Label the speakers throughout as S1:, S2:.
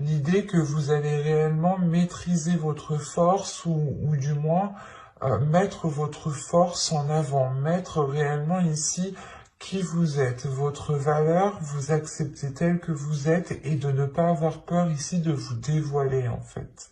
S1: l'idée que vous allez réellement maîtriser votre force ou du moins mettre votre force en avant, mettre réellement ici qui vous êtes, votre valeur, vous acceptez tel que vous êtes et de ne pas avoir peur ici de vous dévoiler en fait.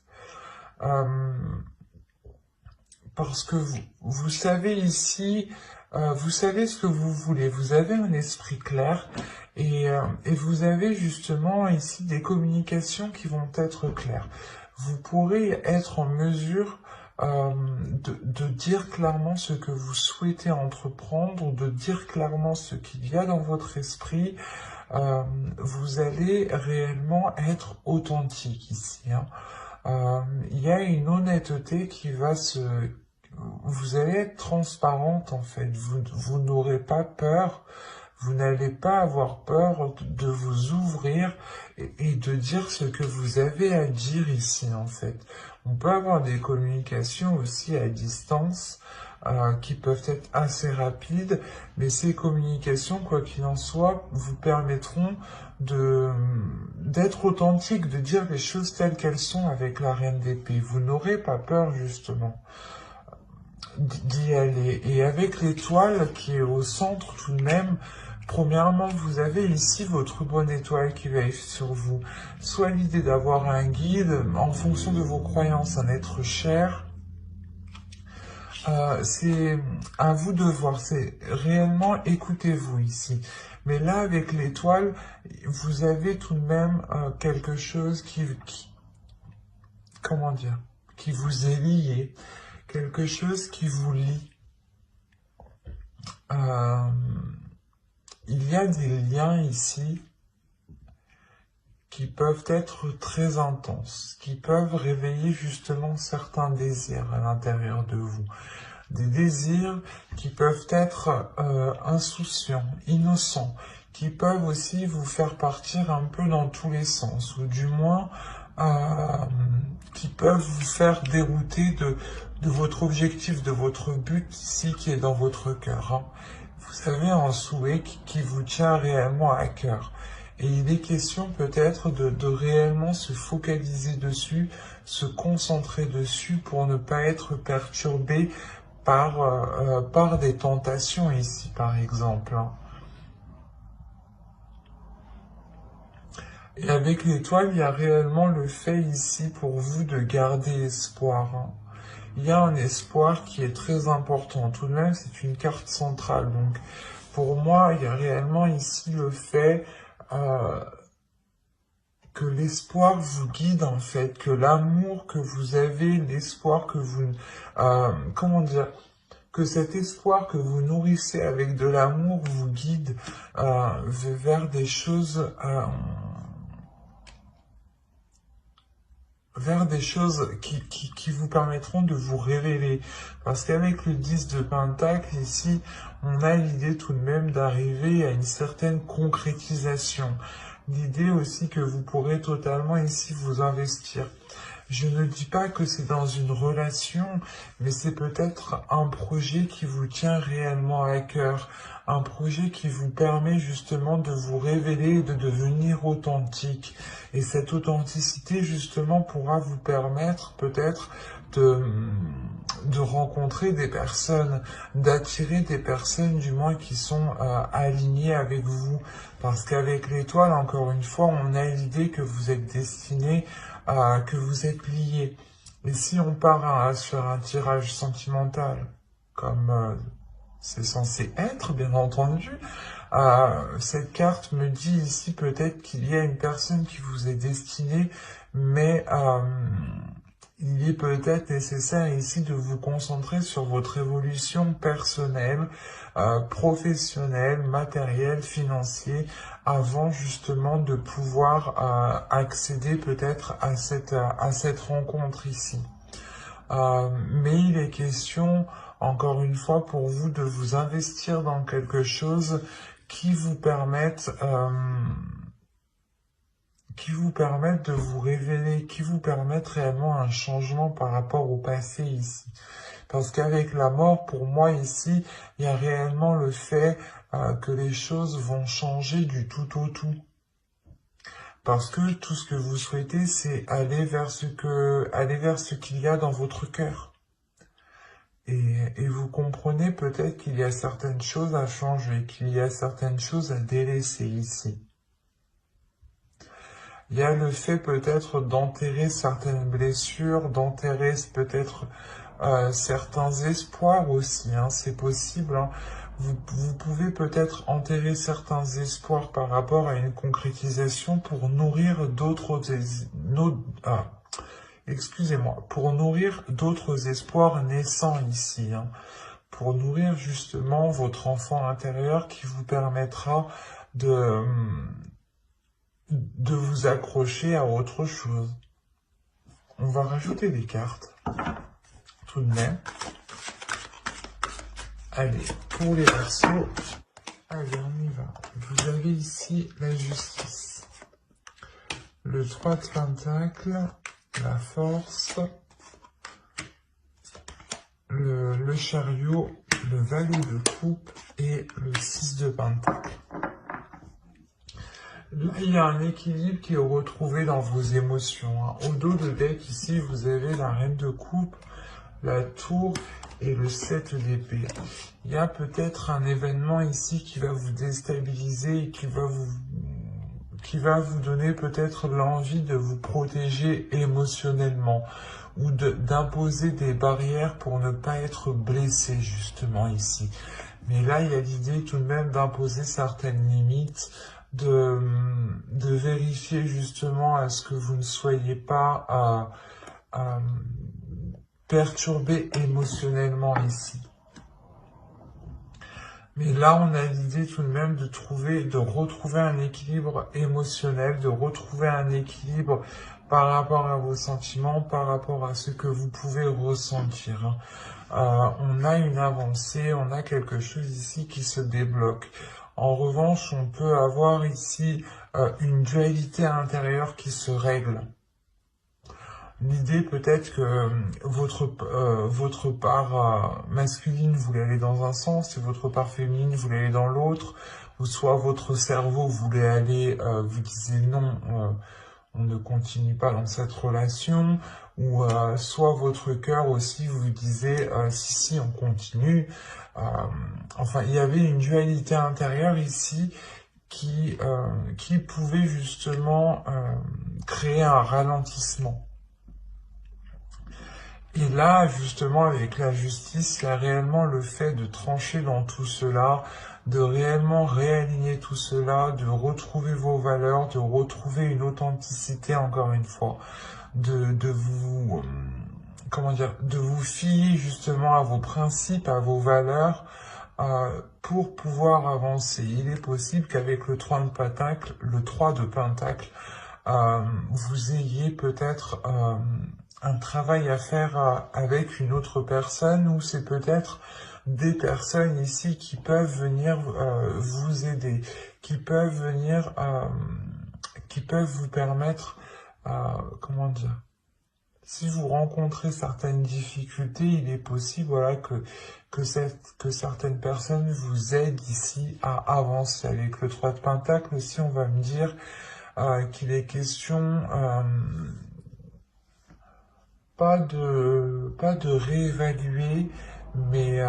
S1: Parce que vous savez ici, vous savez ce que vous voulez, vous avez un esprit clair et vous avez justement ici des communications qui vont être claires. Vous pourrez être en mesure de dire clairement ce que vous souhaitez entreprendre, de dire clairement ce qu'il y a dans votre esprit. Vous allez réellement être authentique ici, hein. Il y a une honnêteté qui va vous allez être transparente en fait, vous n'aurez pas peur, vous n'allez pas avoir peur de vous ouvrir et de dire ce que vous avez à dire ici en fait. On peut avoir des communications aussi à distance qui peuvent être assez rapides, mais ces communications, quoi qu'il en soit, vous permettront d'être authentique, de dire les choses telles qu'elles sont avec la Reine d'Épée. Vous n'aurez pas peur justement d'y aller. Et avec l'étoile qui est au centre tout de même, premièrement, vous avez ici votre bonne étoile qui veille sur vous. Soit l'idée d'avoir un guide, en fonction de vos croyances, un être cher. C'est à vous de voir, c'est réellement écoutez-vous ici. Mais là, avec l'étoile, vous avez tout de même quelque chose comment dire, qui vous est lié, quelque chose qui vous lie. Il y a des liens ici qui peuvent être très intenses, qui peuvent réveiller justement certains désirs à l'intérieur de vous. Des désirs qui peuvent être insouciants, innocents, qui peuvent aussi vous faire partir un peu dans tous les sens, ou du moins qui peuvent vous faire dérouter de votre objectif, de votre but ici qui est dans votre cœur, hein. Vous avez un souhait qui vous tient réellement à cœur. Et il est question peut-être de réellement se focaliser dessus, se concentrer dessus pour ne pas être perturbé par des tentations ici, par exemple, hein. Et avec l'étoile, il y a réellement le fait ici pour vous de garder espoir, hein. Il y a un espoir qui est très important. Tout de même, c'est une carte centrale. Donc, pour moi, il y a réellement ici le fait que l'espoir vous guide, en fait, que l'amour que vous avez, l'espoir que vous... comment dire, que cet espoir que vous nourrissez avec de l'amour vous guide vers des choses... vers des choses qui vous permettront de vous révéler. Parce qu'avec le 10 de Pentacle, ici, on a l'idée tout de même d'arriver à une certaine concrétisation. L'idée aussi que vous pourrez totalement ici vous investir. Je ne dis pas que c'est dans une relation, mais c'est peut-être un projet qui vous tient réellement à cœur, un projet qui vous permet justement de vous révéler et de devenir authentique. Et cette authenticité justement pourra vous permettre peut-être de rencontrer des personnes, d'attirer des personnes du moins qui sont alignées avec vous. Parce qu'avec l'étoile, encore une fois, on a l'idée que vous êtes destiné que vous êtes liés. Et si on part sur un tirage sentimental, comme c'est censé être, bien entendu, cette carte me dit ici peut-être qu'il y a une personne qui vous est destinée, mais il est peut-être nécessaire ici de vous concentrer sur votre évolution personnelle, professionnelle, matérielle, financière, avant justement de pouvoir accéder peut-être à cette rencontre ici. Mais il est question, encore une fois, pour vous de vous investir dans quelque chose qui vous permette de vous révéler, qui vous permette réellement un changement par rapport au passé ici. Parce qu'avec la mort, pour moi ici, il y a réellement le fait que les choses vont changer du tout au tout. Parce que tout ce que vous souhaitez, c'est aller vers ce qu'il y a dans votre cœur. Et vous comprenez peut-être qu'il y a certaines choses à changer, qu'il y a certaines choses à délaisser ici. Il y a le fait peut-être d'enterrer certaines blessures, d'enterrer peut-être certains espoirs aussi, hein, c'est possible. Hein. Vous pouvez peut-être enterrer certains espoirs par rapport à une concrétisation pour nourrir pour nourrir d'autres espoirs naissants ici, hein, pour nourrir justement votre enfant intérieur qui vous permettra de vous accrocher à autre chose. On va rajouter des cartes, tout de même. Allez, pour les Verseaux, allez, on y va. Vous avez ici la justice, le 3 de Pentacles, la force, le chariot, le valet de coupe et le 6 de Pentacles. Là, il y a un équilibre qui est retrouvé dans vos émotions. Hein. Au dos de deck, ici, vous avez la reine de coupe, la tour et le 7 d'épée. Il y a peut-être un événement ici qui va vous déstabiliser et qui va vous donner peut-être l'envie de vous protéger émotionnellement ou d'imposer des barrières pour ne pas être blessé justement ici. Mais là, il y a l'idée tout de même d'imposer certaines limites, de vérifier justement à ce que vous ne soyez pas perturbé émotionnellement ici. Mais là, on a l'idée tout de même de retrouver un équilibre émotionnel, de retrouver un équilibre par rapport à vos sentiments, par rapport à ce que vous pouvez ressentir. On a une avancée, on a quelque chose ici qui se débloque. En revanche, on peut avoir ici une dualité intérieure qui se règle. L'idée peut-être que votre part masculine voulait aller dans un sens, et votre part féminine voulait aller dans l'autre, ou soit votre cerveau voulait aller, vous disiez non, on ne continue pas dans cette relation, ou soit votre cœur aussi vous disait si, on continue. Enfin, il y avait une dualité intérieure ici qui pouvait justement créer un ralentissement. Et là, justement, avec la justice, il y a réellement le fait de trancher dans tout cela, de réellement réaligner tout cela, de retrouver vos valeurs, de retrouver une authenticité, encore une fois, de vous fier justement à vos principes, à vos valeurs, pour pouvoir avancer. Il est possible qu'avec le 3 de Pentacle, vous ayez peut-être un travail à faire avec une autre personne, ou c'est peut-être des personnes ici qui peuvent venir vous aider, qui peuvent venir, qui peuvent vous permettre, comment dire, si vous rencontrez certaines difficultés, il est possible, voilà, que certaines personnes vous aident ici à avancer. Avec le 3 de Pentacle aussi, on va me dire qu'il est question pas de réévaluer, mais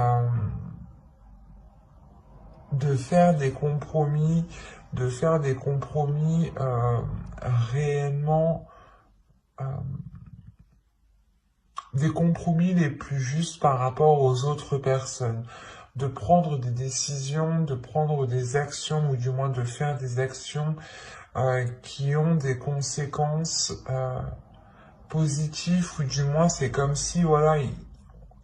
S1: de faire des compromis, réellement, des compromis les plus justes par rapport aux autres personnes, de prendre des décisions, de prendre des actions, ou du moins de faire des actions qui ont des conséquences positives, ou du moins c'est comme si, voilà,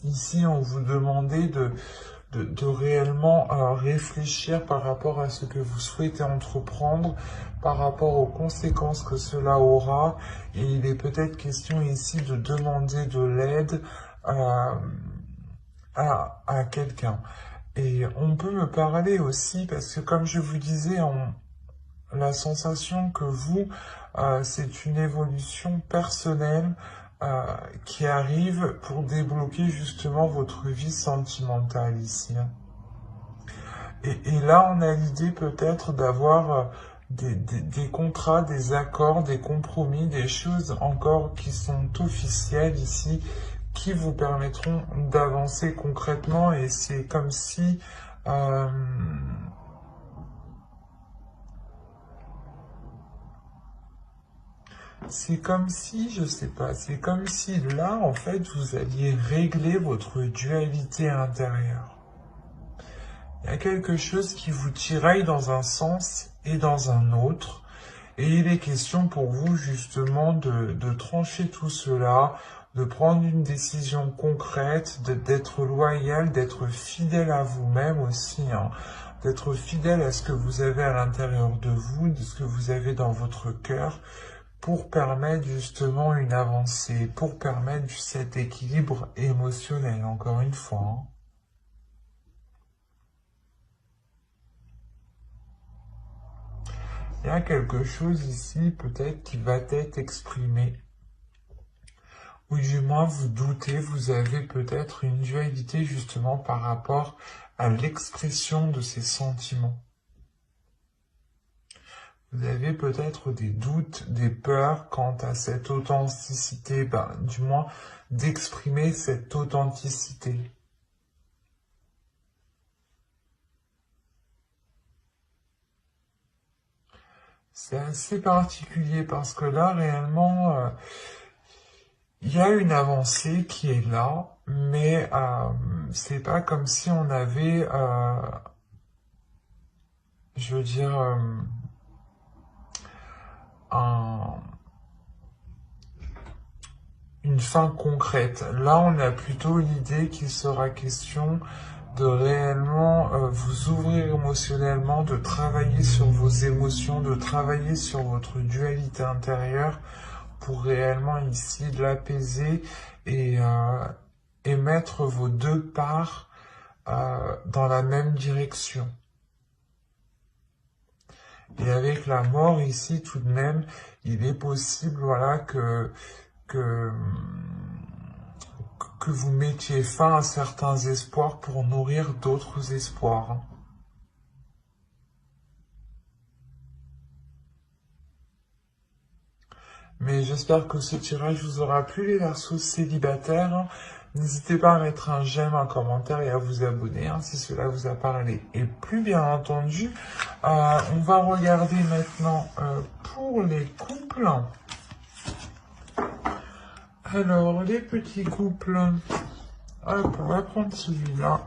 S1: ici on vous demandait de réellement réfléchir par rapport à ce que vous souhaitez entreprendre, par rapport aux conséquences que cela aura, et il est peut-être question ici de demander de l'aide à quelqu'un. Et on peut me parler aussi, parce que comme je vous disais, la sensation que vous, c'est une évolution personnelle qui arrive pour débloquer justement votre vie sentimentale ici. Et là, on a l'idée peut-être d'avoir des contrats, des accords, des compromis, des choses encore qui sont officielles ici, qui vous permettront d'avancer concrètement. Et c'est comme si... c'est comme si, je sais pas, c'est comme si là, en fait, vous alliez régler votre dualité intérieure. Il y a quelque chose qui vous tiraille dans un sens et dans un autre. Et il est question pour vous justement de trancher tout cela, de prendre une décision concrète, d'être loyal, d'être fidèle à vous-même aussi, hein, d'être fidèle à ce que vous avez à l'intérieur de vous, de ce que vous avez dans votre cœur, pour permettre justement une avancée, pour permettre cet équilibre émotionnel, encore une fois. Hein. Il y a quelque chose ici peut-être qui va être exprimé. Ou du moins vous doutez, vous avez peut-être une dualité justement par rapport à l'expression de ces sentiments. Vous avez peut-être des doutes, des peurs quant à cette authenticité, du moins d'exprimer cette authenticité. C'est assez particulier parce que là, réellement, il y a une avancée qui est là, mais c'est pas comme si on avait, je veux dire, une fin concrète. Là, on a plutôt l'idée qu'il sera question de réellement vous ouvrir émotionnellement, de travailler sur vos émotions, de travailler sur votre dualité intérieure pour réellement ici l'apaiser et mettre vos deux parts dans la même direction. Et avec la mort ici, tout de même, il est possible, voilà, que vous mettiez fin à certains espoirs pour nourrir d'autres espoirs. Mais j'espère que ce tirage vous aura plu, les Verseaux célibataires. N'hésitez pas à mettre un j'aime, un commentaire et à vous abonner si cela vous a parlé. Et plus bien entendu, on va regarder maintenant pour les couples. Alors, les petits couples, hop, on va prendre celui-là.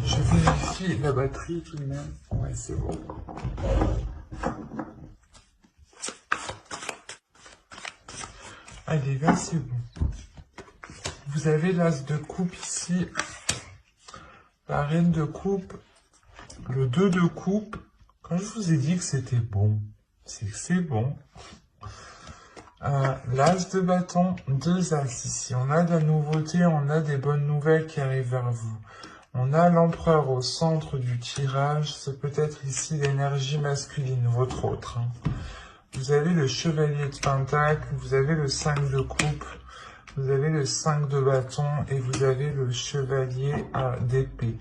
S1: Je vérifie la batterie tout de même. Ouais, c'est bon. Allez, là, c'est bon. Vous avez l'as de coupe ici, la reine de coupe, le 2 de coupe. Quand je vous ai dit que c'était bon, c'est que c'est bon. L'as de bâton, 2 as ici. On a de la nouveauté, on a des bonnes nouvelles qui arrivent vers vous. On a l'empereur au centre du tirage. C'est peut-être ici l'énergie masculine, votre autre. Vous avez le chevalier de pentacle, vous avez le 5 de coupe, vous avez le 5 de bâton et vous avez le chevalier d'épée.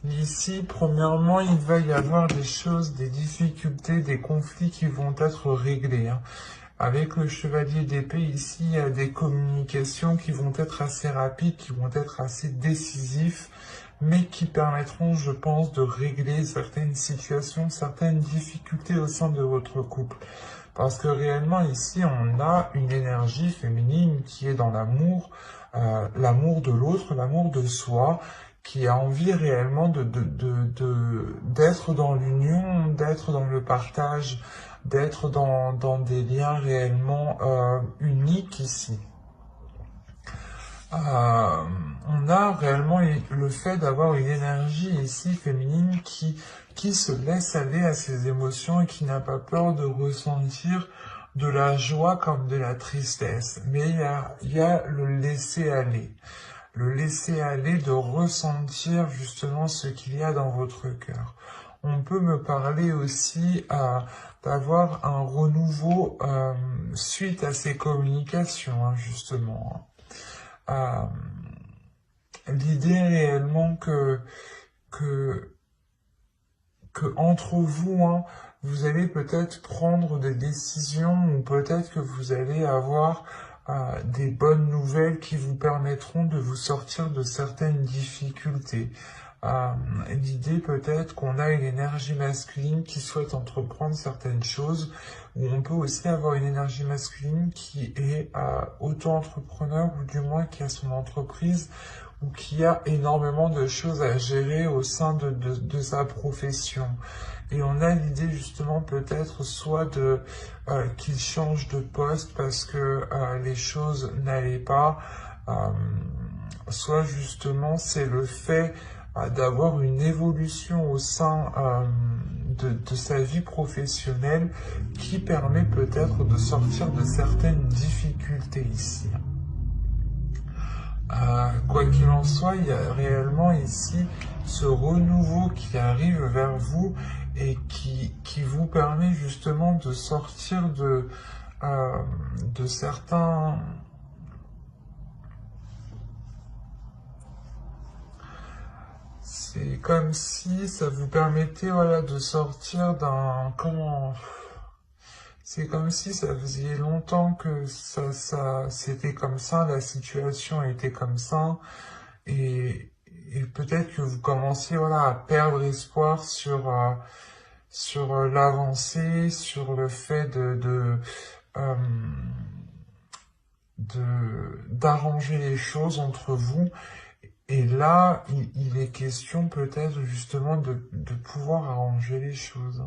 S1: Ici, premièrement, il va y avoir des choses, des difficultés, des conflits qui vont être réglés. Avec le chevalier d'épée, ici, il y a des communications qui vont être assez rapides, qui vont être assez décisifs, mais qui permettront, je pense, de régler certaines situations, certaines difficultés au sein de votre couple. Parce que réellement, ici, on a une énergie féminine qui est dans l'amour, l'amour de l'autre, l'amour de soi, qui a envie réellement d'être dans l'union, d'être dans le partage, d'être dans des liens réellement uniques ici. On a réellement le fait d'avoir une énergie ici féminine qui se laisse aller à ses émotions et qui n'a pas peur de ressentir de la joie comme de la tristesse. Mais il y a le laisser aller. Le laisser aller de ressentir justement ce qu'il y a dans votre cœur. On peut me parler aussi d'avoir un renouveau suite à ces communications, justement. L'idée réellement que que entre vous, hein, vous allez peut-être prendre des décisions ou peut-être que vous allez avoir des bonnes nouvelles qui vous permettront de vous sortir de certaines difficultés. L'idée peut-être qu'on a une énergie masculine qui souhaite entreprendre certaines choses, ou on peut aussi avoir une énergie masculine qui est auto-entrepreneur ou du moins qui a son entreprise ou qui a énormément de choses à gérer au sein de sa profession. Et on a l'idée justement peut-être soit de qu'il change de poste parce que les choses n'allaient pas, soit justement c'est le fait d'avoir une évolution au sein de sa vie professionnelle qui permet peut-être de sortir de certaines difficultés ici. Quoi qu'il en soit, il y a réellement ici ce renouveau qui arrive vers vous et qui vous permet justement de sortir de certains... C'est comme si ça vous permettait, voilà, de sortir d'un... Comment... C'est comme si ça faisait longtemps que c'était comme ça, la situation était comme ça, et peut-être que vous commenciez, voilà, à perdre espoir sur l'avancée, sur le fait euh, d'arranger les choses entre vous. Et là, il est question peut-être justement de pouvoir arranger les choses.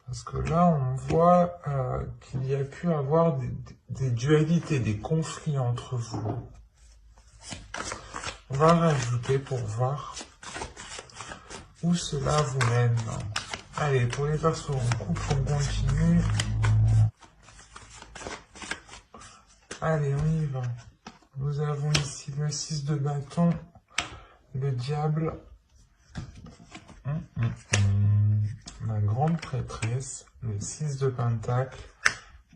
S1: Parce que là, on voit qu'il y a pu avoir des dualités, des conflits entre vous. On va rajouter pour voir où cela vous mène. Allez, pour les personnes en couple, on continue. Allez, on y va. Nous avons ici le 6 de bâton, le diable, la grande prêtresse, le 6 de pentacle,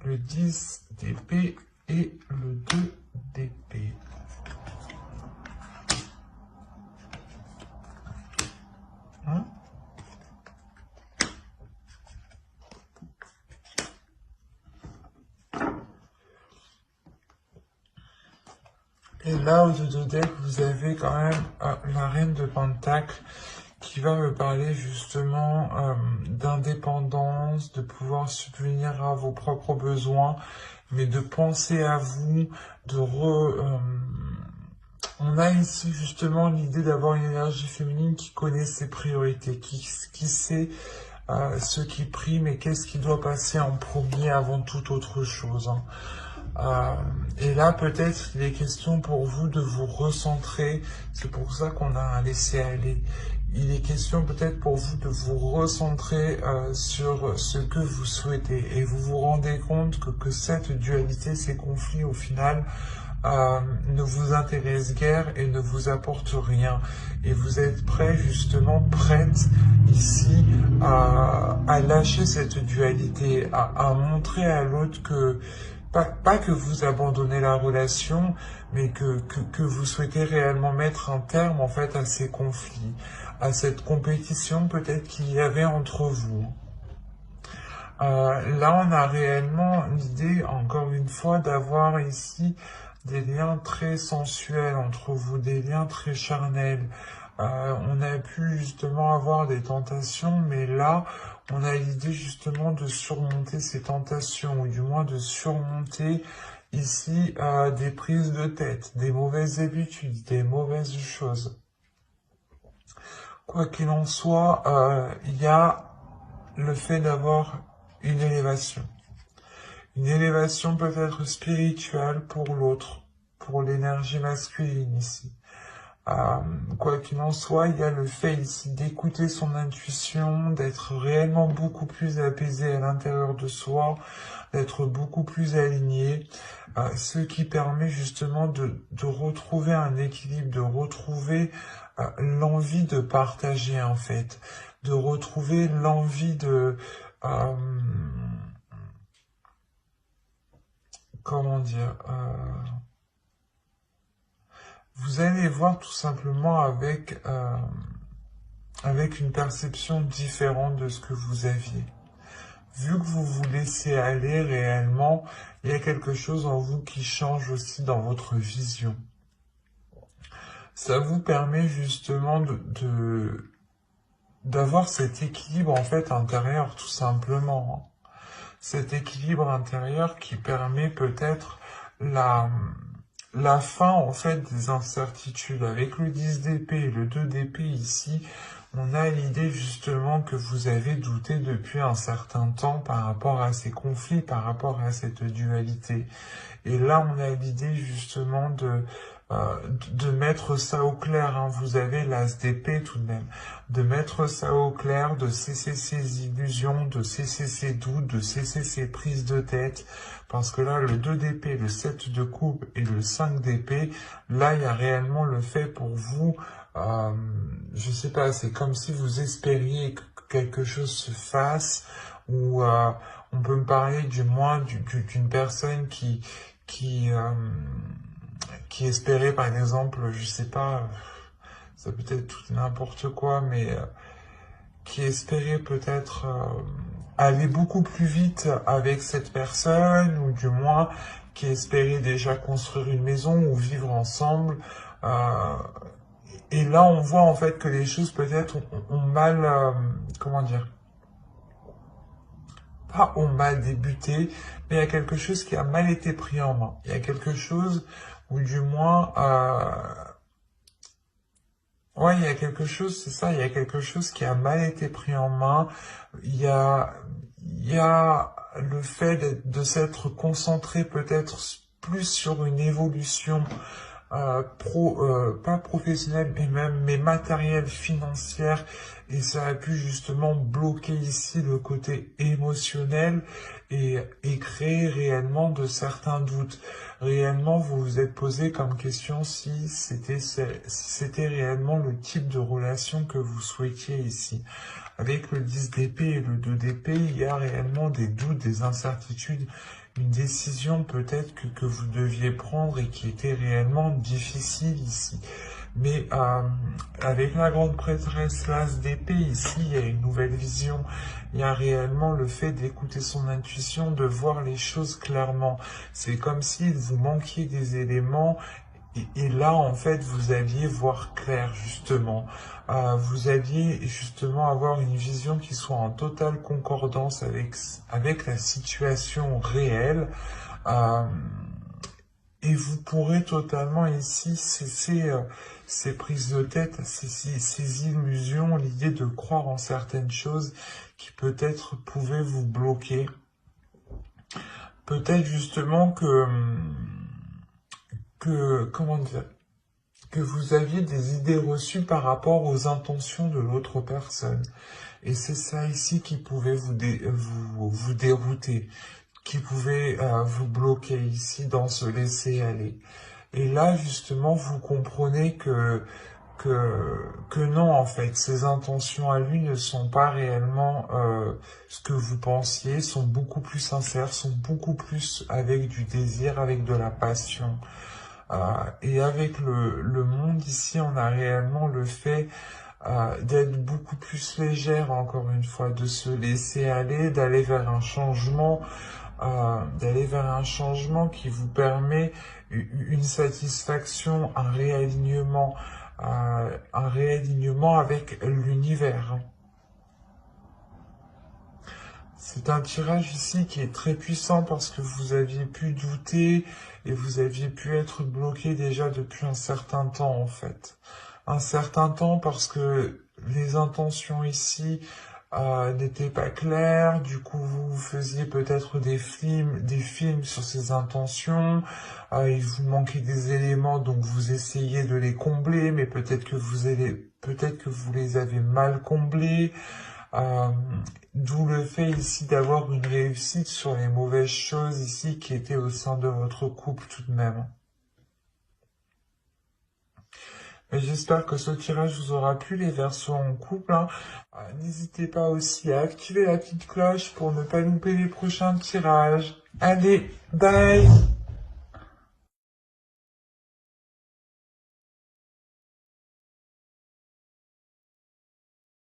S1: le 10 d'épée et le 2 d'épée. Et là, au-dessus de deck, vous avez quand même la reine de pentacle qui va me parler justement d'indépendance, de pouvoir subvenir à vos propres besoins, mais de penser à vous, on a ici justement l'idée d'avoir une énergie féminine qui connaît ses priorités, qui sait ce qui prime et qu'est-ce qui doit passer en premier avant toute autre chose. Hein. Et là, peut-être, il est question pour vous de vous recentrer. C'est pour ça qu'on a un laisser-aller. Il est question peut-être pour vous de vous recentrer sur ce que vous souhaitez. Et vous vous rendez compte que cette dualité, ces conflits, au final, ne vous intéressent guère et ne vous apportent rien. Et vous êtes prêt, justement, prête ici à lâcher cette dualité, à montrer à l'autre que pas que vous abandonnez la relation, mais que vous souhaitez réellement mettre un terme en fait à ces conflits, à cette compétition peut-être qu'il y avait entre vous. Là, on a réellement l'idée, encore une fois, d'avoir ici des liens très sensuels entre vous, des liens très charnels. On a pu justement avoir des tentations, mais là, on a l'idée justement de surmonter ces tentations, ou du moins de surmonter ici des prises de tête, des mauvaises habitudes, des mauvaises choses. Quoi qu'il en soit, il y a le fait d'avoir une élévation. Une élévation peut être spirituelle pour l'autre, pour l'énergie masculine ici. Quoi qu'il en soit, il y a le fait ici d'écouter son intuition, d'être réellement beaucoup plus apaisé à l'intérieur de soi, d'être beaucoup plus aligné, ce qui permet justement de retrouver un équilibre, de retrouver l'envie de partager en fait, de retrouver l'envie de... comment dire... vous allez voir tout simplement avec avec une perception différente de ce que vous aviez. Vu que vous vous laissez aller réellement, il y a quelque chose en vous qui change aussi dans votre vision. Ça vous permet justement d'avoir cet équilibre en fait intérieur tout simplement. Cet équilibre intérieur qui permet peut-être la fin en fait des incertitudes. Avec le 10 d'épée et le 2 d'épée ici, on a l'idée justement que vous avez douté depuis un certain temps par rapport à ces conflits, par rapport à cette dualité. Et là, on a l'idée justement de mettre ça au clair. Hein. Vous avez l'as d'épée tout de même. De mettre ça au clair, de cesser ces illusions, de cesser ces doutes, de cesser ces prises de tête. Parce que là, le 2 d'épée, le 7 de coupe et le 5 d'épée, là, il y a réellement le fait pour vous, je sais pas, c'est comme si vous espériez que quelque chose se fasse, ou on peut me parler du moins d'une personne qui espérait par exemple, je sais pas, ça peut être tout n'importe quoi, mais qui espérait peut-être aller beaucoup plus vite avec cette personne, ou du moins qui espérait déjà construire une maison ou vivre ensemble. Et là, on voit en fait que les choses peut-être ont mal, comment dire, pas ont mal débuté, mais il y a quelque chose qui a mal été pris en main. Il y a quelque chose, ou du moins, ouais, il y a quelque chose, c'est ça, il y a quelque chose qui a mal été pris en main. Il y a le fait de s'être concentré peut-être plus sur une évolution pas professionnelle, mais matérielle, financière, et ça a pu justement bloquer ici le côté émotionnel et créer réellement de certains doutes. Réellement, vous vous êtes posé comme question si c'était réellement le type de relation que vous souhaitiez ici. Avec le 10 d'épée et le 2 d'épée, il y a réellement des doutes, des incertitudes, une décision peut-être que vous deviez prendre et qui était réellement difficile ici. Mais avec la grande prêtresse, l'as d'épée, ici, il y a une nouvelle vision. Il y a réellement le fait d'écouter son intuition, de voir les choses clairement. C'est comme s'il vous manquiez des éléments. Et là, en fait, vous alliez voir clair, justement. Vous alliez, justement, avoir une vision qui soit en totale concordance avec la situation réelle. Et vous pourrez totalement, ici, cesser ces prises de tête, ces illusions, l'idée de croire en certaines choses qui peut-être pouvaient vous bloquer. Peut-être, justement, comment dire, que vous aviez des idées reçues par rapport aux intentions de l'autre personne. Et c'est ça ici qui pouvait vous dérouter, qui pouvait vous bloquer ici dans ce laisser aller. Et là, justement, vous comprenez que non, en fait, ses intentions à lui ne sont pas réellement ce que vous pensiez, sont beaucoup plus sincères, sont beaucoup plus avec du désir, avec de la passion. Et avec le monde ici, on a réellement le fait d'être beaucoup plus légère, encore une fois, de se laisser aller, d'aller vers un changement, qui vous permet une satisfaction, un réalignement avec l'univers. C'est un tirage ici qui est très puissant parce que vous aviez pu douter et vous aviez pu être bloqué déjà depuis un certain temps en fait. Un certain temps parce que les intentions ici n'étaient pas claires, du coup vous faisiez peut-être des films sur ces intentions, il vous manquait des éléments donc vous essayez de les combler, mais peut-être que vous les avez mal comblés. D'où le fait ici d'avoir une réussite sur les mauvaises choses ici qui étaient au sein de votre couple tout de même. Et j'espère que ce tirage vous aura plu, les versos en couple. Hein. N'hésitez pas aussi à activer la petite cloche pour ne pas louper les prochains tirages. Allez, bye!